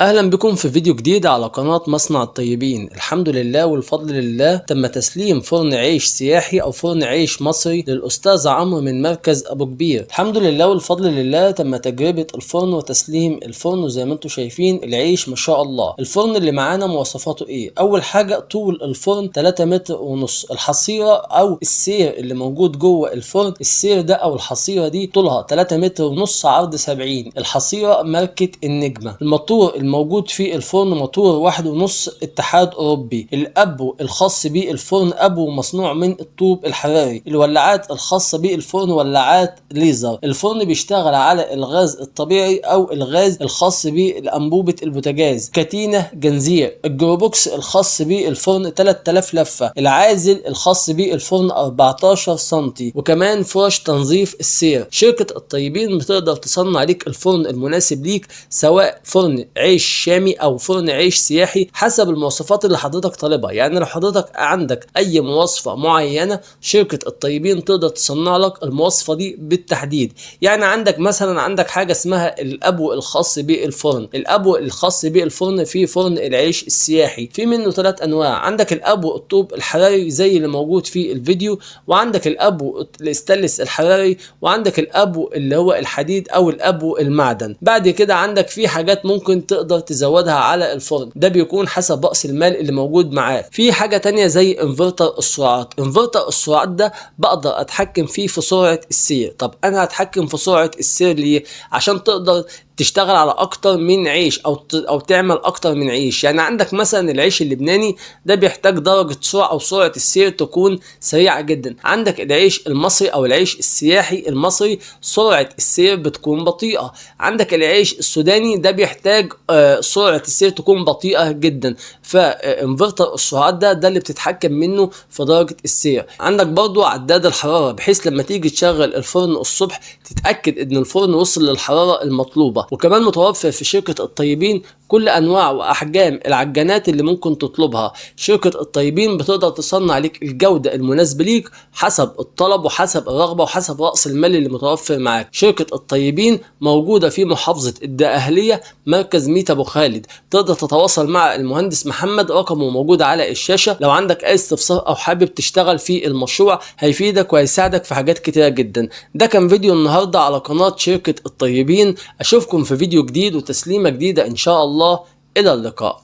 اهلا بكم في فيديو جديد على قناة مصنع الطيبين. الحمد لله والفضل لله تم تسليم فرن عيش سياحي او فرن عيش مصري للاستاذ عمرو من مركز ابو كبير. الحمد لله والفضل لله تم تجربة الفرن وتسليم الفرن، وزي ما انتم شايفين العيش ما شاء الله. الفرن اللي معانا مواصفاته ايه؟ اول حاجة طول الفرن 3 متر ونص. الحصيرة او السير اللي موجود جوه الفرن، السير ده او الحصيرة دي طولها 3 متر ونص، عرض 70. الحصيرة ماركة النجمة. الموتور الموجود في الفرن موتور 1.5 اتحاد اوروبي. الابو الخاص بالفرن ابو مصنوع من الطوب الحراري. الولاعات الخاصه بالفرن ولاعات ليزر. الفرن بيشتغل على الغاز الطبيعي او الغاز الخاص بانبوبه البوتاجاز. كتينه جنزير. الجروبوكس الخاص بالفرن 3000 لفه. العازل الخاص بالفرن 14 سم، وكمان فرش تنظيف السير. شركه الطيبين بتقدر تصنع ليك الفرن المناسب ليك، سواء فرن عيش شامي او فرن عيش سياحي، حسب المواصفات اللي حضرتك طالبها. يعني لو حضرتك عندك اي مواصفه معينه، شركه الطيبين تقدر تصنع لك المواصفه دي بالتحديد. يعني عندك مثلا حاجه اسمها الابو الخاص بالفرن. الابو الخاص بالفرن في فرن العيش السياحي في منه 3 انواع. عندك الابو الطوب الحراري زي اللي موجود في الفيديو، وعندك الابو الاستانلس الحراري، وعندك الابو اللي هو الحديد او الابو المعدن. بعد كده عندك في حاجات ممكن تقدر تزودها على الفرن، ده بيكون حسب رأس المال اللي موجود معاك. في حاجة تانية زي انفرتر السرعات. انفرتر السرعات ده بقدر اتحكم فيه في سرعة السير. طب انا هتحكم في سرعة السير ليه؟ عشان تقدر تشتغل على اكتر من عيش او تعمل اكتر من عيش. يعني عندك مثلا العيش اللبناني ده بيحتاج درجة سرعة او سرعة السير تكون سريعة جدا. عندك العيش المصري او العيش السياحي المصري سرعة السير بتكون بطيئة. عندك العيش السوداني ده بيحتاج سرعة السير تكون بطيئة جدا. فانفرتر السرعات ده اللي بتتحكم منه في درجة السير. عندك برضو عداد الحرارة، بحيث لما تيجي تشغل الفرن الصبح تتأكد ان الفرن وصل للحرارة المطلوبة. وكمان متوفر في شركة الطيبين كل انواع واحجام العجانات اللي ممكن تطلبها. شركة الطيبين بتقدر تصنع لك الجودة المناسبة ليك حسب الطلب وحسب الرغبة وحسب رأس المال اللي متوفر معاك. شركة الطيبين موجودة في محافظة الدقهلية، مركز ميت ابو خالد. تقدر تتواصل مع المهندس محمد، رقمه موجود على الشاشة. لو عندك اي استفسار او حابب تشتغل في المشروع هيفيدك وهيساعدك في حاجات كتيرة جدا. ده كان فيديو النهاردة على قناة شركة الطيبين. اشوفكم في فيديو جديد وتسليمة جديدة ان شاء الله. الى اللقاء.